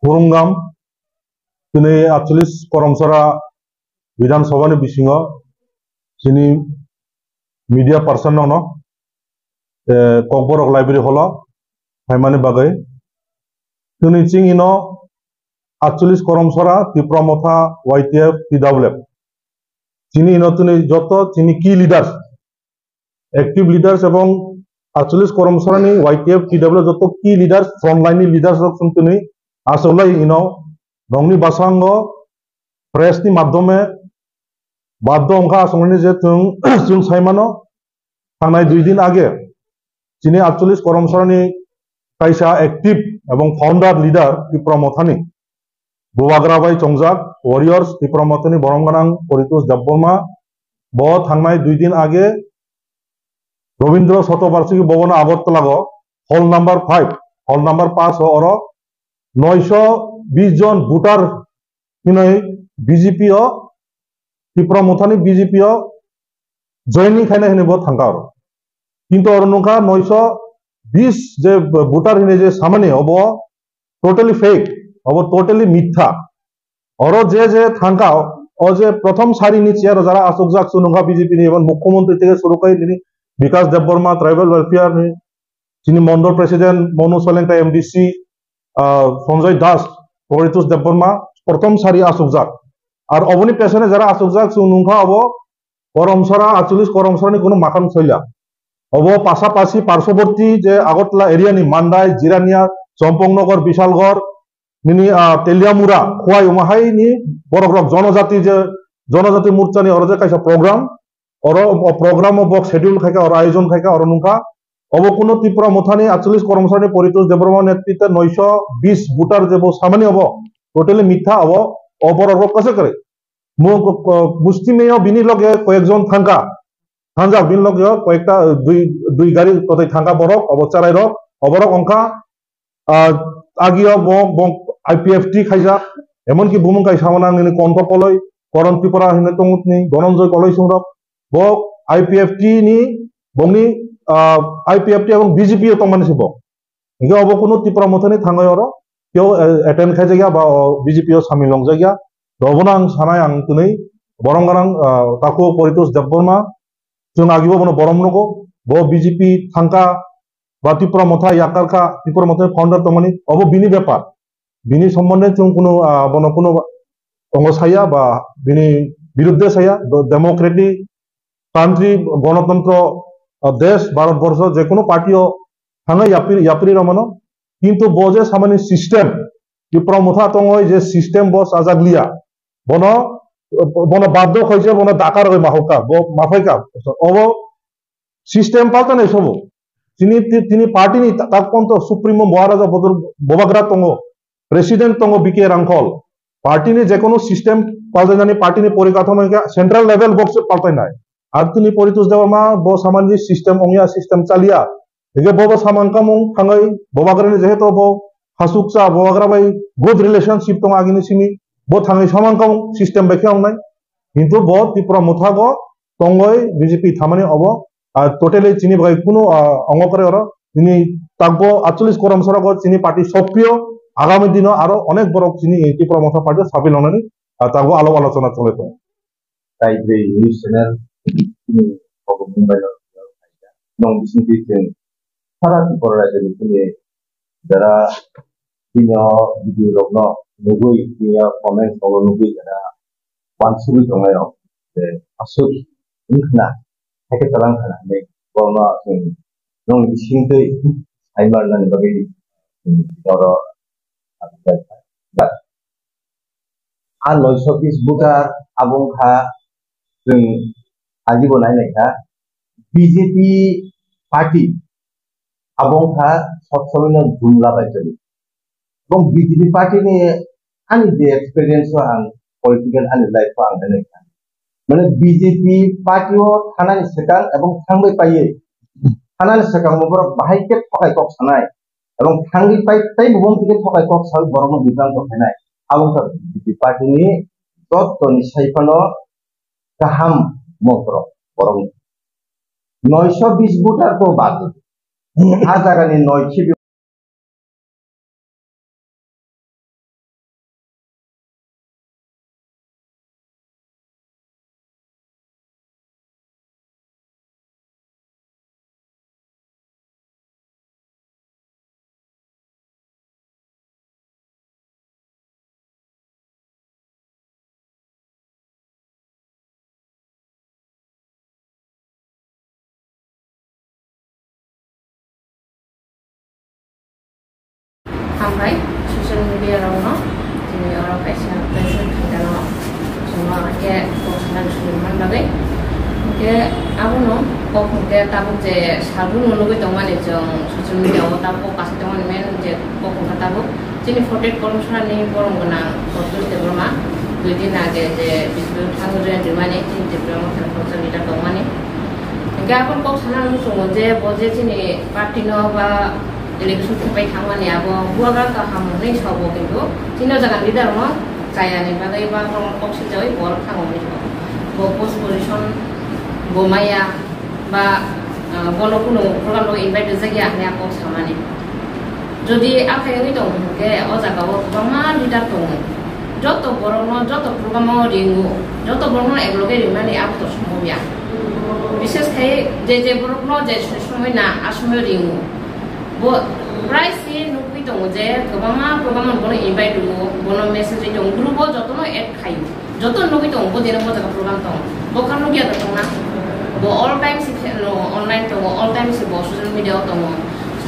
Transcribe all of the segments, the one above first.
Kurunggam sini 48 Koromsora Viধানসভা ni bisingo sini media person no kokborok library holo haimani bagai sini ching ino 48 Koromsora Tipromotha YTF TWF sini ino tuni joto sini key leaders active leaders এবং 48 Koromsora ni YTF TWF joto key leaders frontline leaders rok suntuni asolai ino nongni basango press ni মাধ্যমে বাধ্য অংখা আসংনি যে जों साइमानो थांनाय 2 दिन आगे चिनी 48 Koromsora कायसा एक्टिव एवं फाउंडर लीडर तिप्रमथानी बुवाग्राबाई चंगजाक वॉरियर्स तिप्रमथानी बरमगानां परितोष देबबर्मा ब थांनाय 2 दिन आगे रवींद्र शतबार्षिकी भवन आगरतलागो हल नम्बर 5 हल नम्बर 5 और 920 जन भोटार बीजेपी तिप्रमथानी बीजेपी जॉइनिंग खाने हिने थांगा किंतु और नुका 920 जे भोटार हिने जे सामान्य अब टोटली फेक अब टोटली मिथ्या और जे थांगा और जे प्रथम सारी नी चेयर जरा अशोक जाक सुनुगा बीजेपी नि एवं मुख्यमंत्री থেকে শুরু করে তিনি विकास देबबर्मा ट्राइबल वेलफेयर नि যিনি मंडल प्रेसिडेंट मनु सोलेंका एमडीसी संजय दास परितोष देबबर्मा प्रथम सारी अशोक जाक और अबनी पेছনে যারা अशोक जाक सुनुगा अब Koromsora 48 Koromsora ni কোনো মাখান ছইলা अब পাশাপাশি পার্শ্ববর্তী যে আগরতলা এরিয়া নি মান্দাই জিরানিয়া চম্পকনগর বিশালগড় নিনি তেলিয়ামুরা খোয়াই উমাহাই নি বড়গ্রক জনজাতি মোর্চা নি অরজে কাইসা প্রোগ্রাম বক শিডিউল খাইকা और আয়োজন খাইকা और নুকা अब কোনো তিপ্রমথানি 48 Koromsora ni পরিতোষ দেববর্মা নেতৃত্বে 920 ভোটার যে সামান্য अब টোটালি মিথ্যা अब অপরাধ কাছে করে মুসলিমেও বিনি লগে কয়েকজন থাঙ্কা হানজা বিন লগে কয়েকটা দুই গাড়ি কতই থাঙ্কা বরক অবচারাই রক অবরক অংকা আগিয়া আইপিএফটি খাইজা এমনকি বুমুংকাই সামনাং নি কন্টপলয় করন ত্রিপুরা হিনে তংনি গণঞ্জয় কলয় সংরক ব আইপিএফটি নি বংনি আইপিএফটি এবং বিজেপি তংমানি সিব ইগে অব কোনো তিপ্রমথানি থাঙ্গাই অর কেউ অ্যাটেন্ড খাই জায়গা বা বিজেপি সামিল লং জায়গা রবনাং সানায় आं दिनै बरमगानां ताको परितोष देबबर्मा जों आगिबो बनो बरमनगो ब बीजेपी थांका बा तिप्रमथा याकारखा तिप्रमथा फाउंडर तमनि अब बिनि ব্যাপার बिनि सम्बन्धे जों कोनो बनो कोनो अंगसाया बा बिनि बिरुद्धे साया डेमोक्रेटिक कान्ट्री गणतंत्र देश भारतवर्ष जे कोनो पार्टीओ थांगा यापरि रमनो किंतु बजे सामान्य सिस्टेम तिप्रमथा तंगय जे सिस्टेम बस आजागलिया बनो बाध्य হইছে বনো ডাকার ওই মাহকা মাফাইকা অব সিস্টেম পাল্টা নাই সব তিনি পার্টি নি তাক পন্ত সুপ্রিমো মহারাজা বদল ববাগ্রা তঙ্গ প্রেসিডেন্ট তঙ্গ বিকে রাংখল পার্টি নি যে কোনো সিস্টেম পাল্টা জানি পার্টি নি পরিকাঠামো সেন্ট্রাল লেভেল বক্স পাল্টাই নাই আর তিনি পরিতোষ দেববর্মা ব সামান্য সিস্টেম অংয়া সিস্টেম চালিয়া এগে বব সামানকামং থাঙ্গাই ববাগ্রানি যেহেতু ব হাসুকসা ববাগ্রাবাই গুড রিলেশনशिप তঙ্গ আগিনি সিনি ब थांगाई सामानकामं सिस्टेम बेखेआंनाय किंतु ब तिप्रमथागो तंगय बीजेपी थामानि अब टोटली चिनी बाय कोनो अंगकरे और चिनी तागबो 48 Koromsora गो चिनी पार्टी सक्रिय आगामी दिनो आरो अनेक बरक चिनी तिप्रमथा पार्टी साबिल होनानि तागबो आलो आलोचना चले दं ताई बे न्यूज चैनल अब मुंबई नं बिसिनि जों सारा त्रिपुरा रायजोनि फैयो जारा दिनो भिडिअ रगनो नुगुई दिया कमेन्ट और नुगुई जरा वानसुबि दंगायो जे असुर इनखना हेके तलां खाना ने बरमा जों नं बिसिनि आइमारनानि बागै और आ 920 भोटार आबुंखा जों आजिबो नायनायखा बीजेपी पार्टी आबुंखा सब समय जुमला बायजों এবং বিজেপি পার্টি নিয়ে আমি যে এক্সপেরিয়েন্স আং পলিটিক্যাল আনি লাইফ আং দেনাই মানে বিজেপি পার্টিও থানানি সেকাং এবং থাংবাই পাইয়ে থানানি সেকাং মবর বাহাইকে ঠকাই কক সানাই এবং থাঙ্গি পাই তাই মুবং থেকে ঠকাই কক সাল বরম বিভ্রান্ত হয়নাই আবংকা বিজেপি পার্টি নি তত্ত্বনি সাইফানো গাহাম মন্ত্র বরং 920 ভোটার তো বাদ आ जागानि 9 हामबाय ससियेल मिडियायावनो जोंनि अराव खायसे प्रेजेन्ट खालामनो जोंहा के गसना सुलुमान बागै के आबनो पकके ताबुक जे साबु नुलुगै दं माने जों ससियेल मिडियायाव ताबुक कासे दं माने मेन जे पकका ताबुक जोंनि फटेट करमसानि बरम गोनां फटो देबरमा दुइ दिन आगे जे बिसबो थांगुरे दिमाने थिन देबरमा फटो लिटार दं माने के आबन को साना नुसुङो जे बजे जोंनि पार्टी न बा इलेक्शन फैबाय थांमाने आबो हुआगा गाहाम नै सावो किन्तु तिनो जागा लिडार म जायानि बागै बा कक्सि जाय बर थांगोनि बो पोस्ट पोजिशन बोमाया बा बनो कुनो प्रग्राम लो इनभाइट जागिया ने को सामाने जदि आखायनि दं के अ जागाव गोबां लिडार दं जत बरनो जत प्रग्राम रिंगु जत बरनो एकलगे रिंनानि आबो समबिया विशेष खाय जे बरनो जे समयना आसमय रिंगु बो प्राइसि नुबि दं जे गोबां प्रग्राम बनो इनभाइट दं बनो मेसेज दं ग्रुप जतनो एड खायो जत नुबि दं बो देनो बो जागा प्रग्राम दं बो खानु गिया दं ना बो ऑल टाइम से ऑनलाइन दं ऑल टाइम से बो सोशल मीडिया दं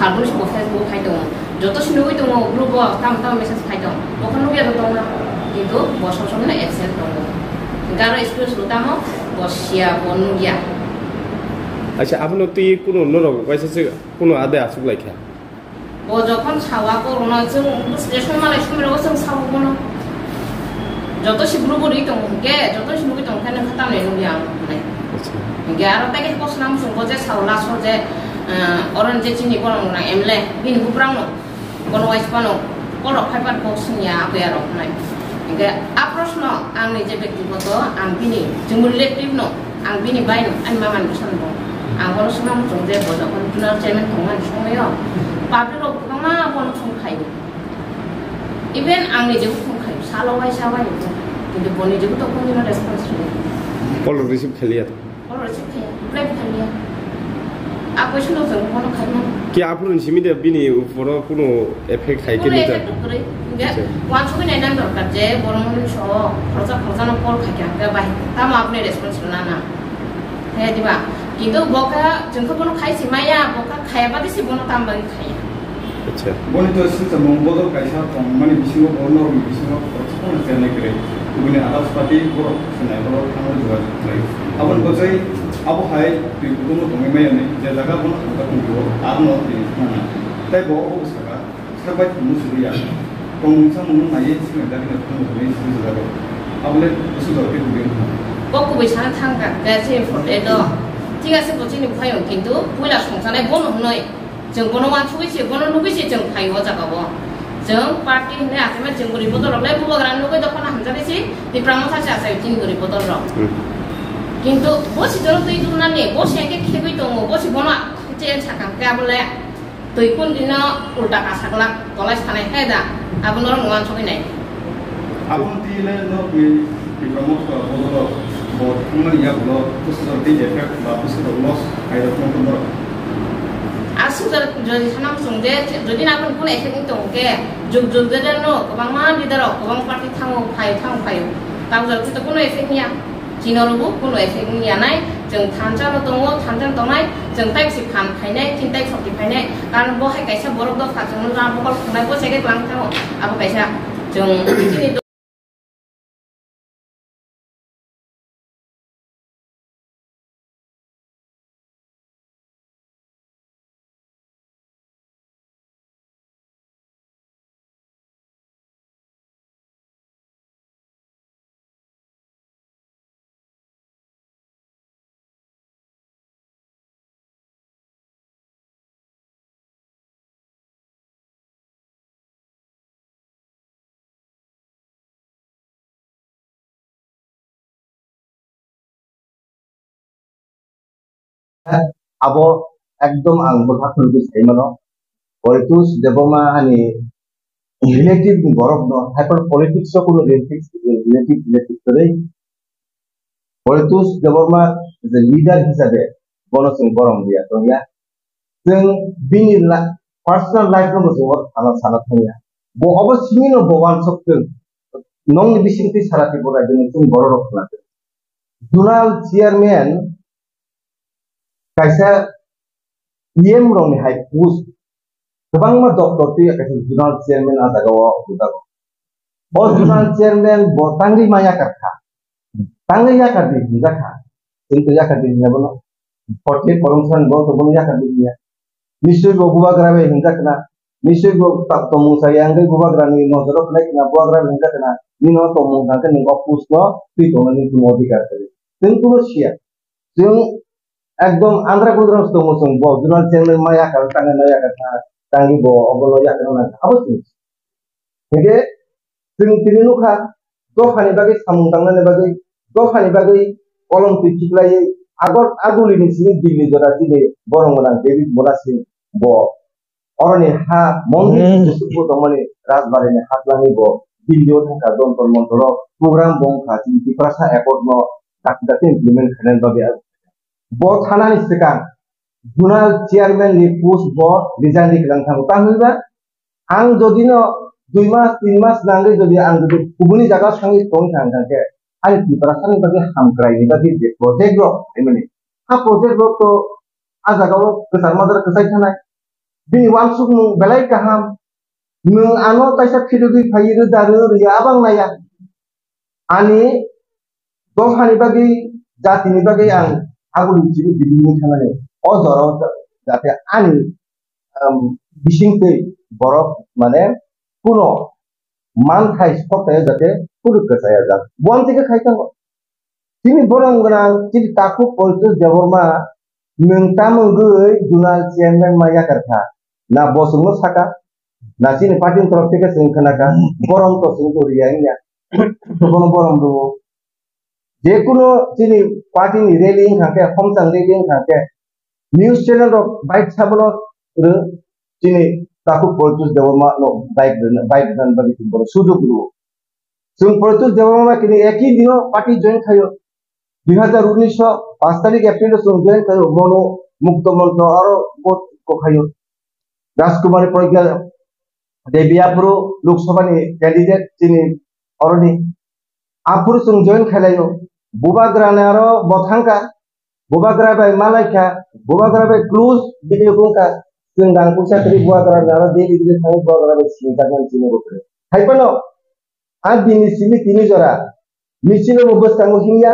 साबुन से फेसबुक खाय दं जत नुबि दं ग्रुप ताम मेसेज खाय दं बो खानु गिया दं ना किन्तु बो समने एक्सेप्ट दं गारो एक्सक्यूज लुतामो बो सिया बो नुगिया अच्छा आपनो ती कुनो नरग वैसे कुनो आदे आसुक लाइखा बो जखन सावा कोरोना जों स्टेशन मालाय समरो जों सावबोनो जत सिब्रु बरि दं के जत सिब्रु दं खाने खताने नुगिया माने के आरो ताके पोस्ट नाम सुंबो जे सावला सो जे अरन जे चिनि कोन ना एमले बिन गुप्रांनो कोन वाइस पानो कोन फाइपार बक्स निया आबे आरो नाय के आ प्रश्न आंनि जे व्यक्तिगत आं बिनि जों रिलेटिभ न आं बिनि बायनो आं मामान बिसान दं आं कोन सुनाम जों जे बजखन जुनार चेयरमेन दंमान समायाव पाब्लिक गोबां बन संखायो इभेन आंनि जेबो संखायो सालवाय साबाय किन्तु बनि जेबो तो कोन रेसपन्स कल रिसीव खलिया कल रिसीव खलिया खलिया आ क्वेश्चन जों कोन खायनो कि आपुरन सिमिदे बिनि ऊपर कोनो इफेक्ट खाय के निता वान सुबि नै नाम दरकार जे बरमन सो खरजा न कल खाय के बाय ताम आपने रेसपन्स ना हे दिबा किन्तु बका जोंखौ बनो खायसि माया बका खायाबा दिसि बनो ताम बाय खाया अच्छा बनि तो सिस्टम मोबदल कायसा दं माने बिसिङाव बरनो बिसिङाव खरजा जानाय करे गुबुन आदास पार्टी बर सनाय बर थांनो जुवा जाय आबन गजै आबो हाय गुबुन दंमै मायाने जे जागा बनो खादा दंबो आनो दिना ताय बो अबस्थागा सरबाय मुसुरिया दंसा मोन नायै सिगां दागिना थांनो होनै जागा आबले उसु दरके गुबुन बको बैसा थांगा गासे फटे दो ঠিক আছে বচিনি ফাইও কিন্তু পয়লা সংসাनाय বन हनै जों बन वान सुबैसे बन नुबैसे जों फाइओ जागाबो जों पार्टी ने आथेमा जों गरि बदललाय बुबग्रान नुबै दखना हामजाबैसे दिप्रामो सासे आसाय तिन गरि बदल र কিন্তু বসি জল তুই দুনানি বসি একে খেবই দङ বসি বना চেন সাকাं गाबले তুই কোন দিনা উল্টা কাসাগলা তলাই থানাय হেদা আবনর নওয়ান সবিনাय आबन तिले न दिप्रामो बदल बहुत खामानि याबो पुस्तक दै एफेक्ट बा पुस्तक लस आइरखम दङ आसु जदि सानाम संजे जदि नाबन कोन एफेक्ट दङ के जुग जुग देदर न गोबां लिडार गोबां पार्टी थाङो फायो ताव जदि त कोन एफेक्ट निया जिनरबो कोन एफेक्ट निया नाय जों थानजानो दङ थानजान दंनाय जों टाइपसि फान फायनाय थिन टाइप सप्ति फायनाय कारण बहाय कायसा बरफ द फाजों रा बकल खुनाय बो सेगे लां थाङो आबो कायसा जों दिनि abo ekdom ang berhakul bis mano politus deboma ani relative borok no hyper politics ko relative tore politus deboma the leader hisabe bono sing borom dia to ya जों bini personal life no जों ana sana thaya bo abo simino bowan sokten nong bisingti sarati bora deni tung borok na dunal chairman kaisa PM rong ni hai post गोबां मा doctor ती कासे जुनाल chairman आजागाव हुदागो बो जुनाल chairman बो तांगी माया करखा तांगी या कर दी जाखा इनके या कर दी बनो पटले परमसन बो तो बनो या कर दी निश्चय गो गुबा ग्राबे हिंजा कना निश्चय गो तक तो मुसाय आंगे गुबा ग्रानी नजर लाइक ना गुबा ग्राबे हिंजा कना निनो तो मुंगा के निगो पुष्प ती तो नि तुम अधिकार करे जों कुनो सिया जों एकदम आंध्रा गुजरात तो मुसुं बो जुनाल चेयरमैन माया कर तांगे माया करखा तांगी बो अबलो या करना अबस हेगे जों तिनि नुखा दफानि बागै सामुंदांनानि बागै दफानि बागै अलिम्पिक थिख्लायै आगर आगुलिनि सिनि दिल्ली जरा दिनै बरंगना देबि बलासि ब अरनि हा मन्दिर सुसुबो दमनि राजबारिनि हातलानि ब दिल्लीयाव थांखा दन्तर मन्तर प्रग्राम बंखा चिन्ति प्रासा एकर्ड न दाखिदाते इमप्लिमेन्ट खालामनाय बागै ब थानानि सिगां जुनाल चेयरमैन नि पोस्ट ब रिजाइन खालामनो थाङो ताहैबा आं जदिनो 2 मास 3 मास नांगै जदि आं जदि गुबुननि जागा थाङै थांके आरो तिप्रासानि बागै हामक्रायनि बागै जे प्रजेक्ट रो एमनि हा प्रजेक्ट रो तो आजागाव गोसार मादर गोसाय थानाय बि वान सुक नु बेलाय गाहाम नों आनो कायसा फिरगै फायरो दारो रिया बांनाया आनि दफानि बागै जातिनि बागै आं आगुलुचिनि बिदिनि थानानै अजराव जाते आनि बिसिंकै बरफ माने कुनो मान खाय सप्ताहे जाते पुरुक गसाया जा बन থেকে খাইতাম তিনি বরং গনা তিনি তাকু পরিচয় দেবরমা नोंथामोगै जुनाल चेयरमैन माया करखा ना बसुंनो साका ना चिनि पार्टी तरफ থেকে जों खोनाका गरम तो जों दरियानिया कोनो गरम दो जे कुनो चिनि पार्टीनि रेलिं खाके हमसां रेलिं खाके न्यूज चैनल रो बाइक साबलो रो चिनि ताकु परिचय देबरमा नो बाइक दान बागै बरो सुजुग दो जों परिचय देबरमा किनि एक ही दिनो पार्टी जॉइन खायो 2019 5 तारिख एप्रिल जों जॉइन खायो मनो मुक्त मंत्र आरो को खायो राजकुमारी प्रज्ञा देबियापुरु लोकसभानि कैंडिडेट चिनि अरनि आपुर जों जॉइन खालायो बुबाग्राने आरो बथांका बुबाग्रा बाय मालायका बुबाग्रा बाय क्लोज भिडियो बुंका जों गांखौ साख्रि बुबाग्राने आरो दे बिदिनो थाङो बुबाग्रा बाय सिंगारनानै चिनि बोथोर हायपनो आ दिनि सिमि तिनि जरा मिसिनो बस्तांगो हिया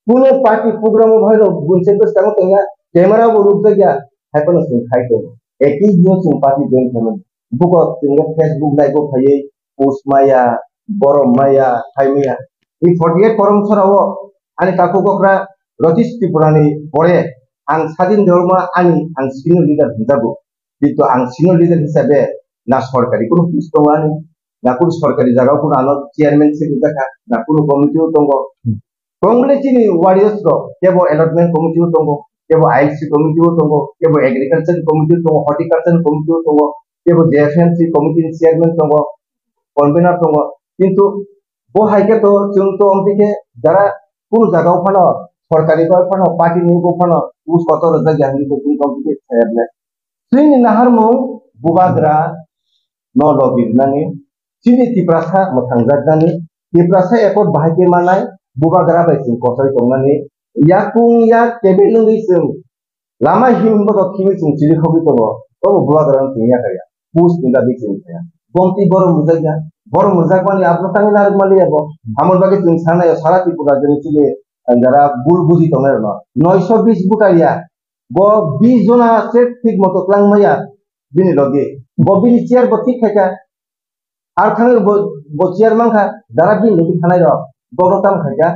कुनो पार्टी प्रोग्राम भइलो बुनसे बस्तांगो तंगा कैमरा वो रुक गया हायपनो जों खायतो एकी जो जों पार्टी जॉइन खालामो बुको जों फेसबुक लाइव खायै पोस्ट माया बरम माया थाइमिया इ 48 परम सराव आनि ताकु गक्रा रतिस त्रिपुरानि परे आं सादिन धर्मा आं सिनियर लिडार हिसाबै किन्तु आं सिनियर लिडार हिसाबै ना सरकारि कुनो पोस्ट दङानि ना कुनो सरकारि जागाव कुनो आनो चेयरमैन से जाका ना कुनो कमिटियाव दङ कंग्रेसनि वारियर्स रो केबो अलॉटमेंट कमिटियाव दङ केबो आईएलसी कमिटियाव दङ केबो एग्रीकल्चर कमिटियाव दङ हॉर्टिकल्चर कमिटियाव दङ केबो जेएफएमसी कमिटिनि चेयरमैन दङ कन्वेनर दङ किन्तु बो हायके तो जों तो अमपिके जारा कुनो जागाव फानो सरकारि गय फानो पार्टीनि गो फानो उस कतर जायगानि को कुनो कमिटि सायाबले जोंनि नाहारमु बुबाग्रा न लबिरनानि चिनि तिप्रासा मोथांजादनानि तिप्रासा एकट बाहायके मानाय बुबाग्रा बायसिं कसय दंनानि याकुं या केबेलुंगै जों लामा हिमबो खिमि जों चिरि खबि दङ तो बुबाग्रा जोंनिया खाया पुस निदा बिसिं खाया गंति बर मुजाया बर मुजाकमानि आपनो तांनि नारक मालि याबो हमर बागे जों सानाय सारा त्रिपुरा जों चिनि जारा बुल बुजि दंनाय न 920 बुटारिया ब 20 जना से ठीक मतो क्लांगमाया बिनि लगे ब बिनि चेयर ब ठीक खाया आर थाङो ब चेयर मांखा जारा बिनि लगे थानाय र बबो ताम खाया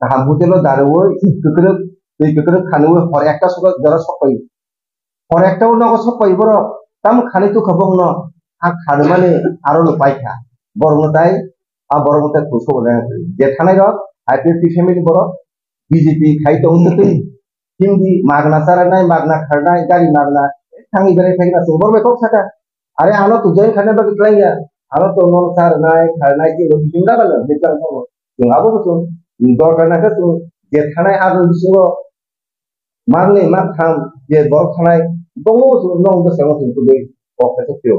हम होटेल दारवो ककरो दै ककरो खानोवो हर एकटा सुगा जरा सपाय हर एकटाव नगो सपाय बर ताम खानै तो खबं न आ खानो माने आरो न पाइखा बरमताय आ बरमताय खुसो बना जे थानाय र आईपीपी फैमिली बर बीजेपी खाइ तो उनते हिंदी मागना सारानाय मागना खरनाय गाड़ी मागना थांगी बेरे फैना सोबर बेको साका अरे आनो तो जॉइन खाने बाकी क्लाइया आनो तो नन सारनाय खरनाय की लोग हिंदा बाला बेचार सब जों आबो तो दरकार ना तो जे थानाय आरो बिसिङो मागने मा थाम जे बर थानाय दङो जों नंगो सायाव जों तो बे अफिस पेओ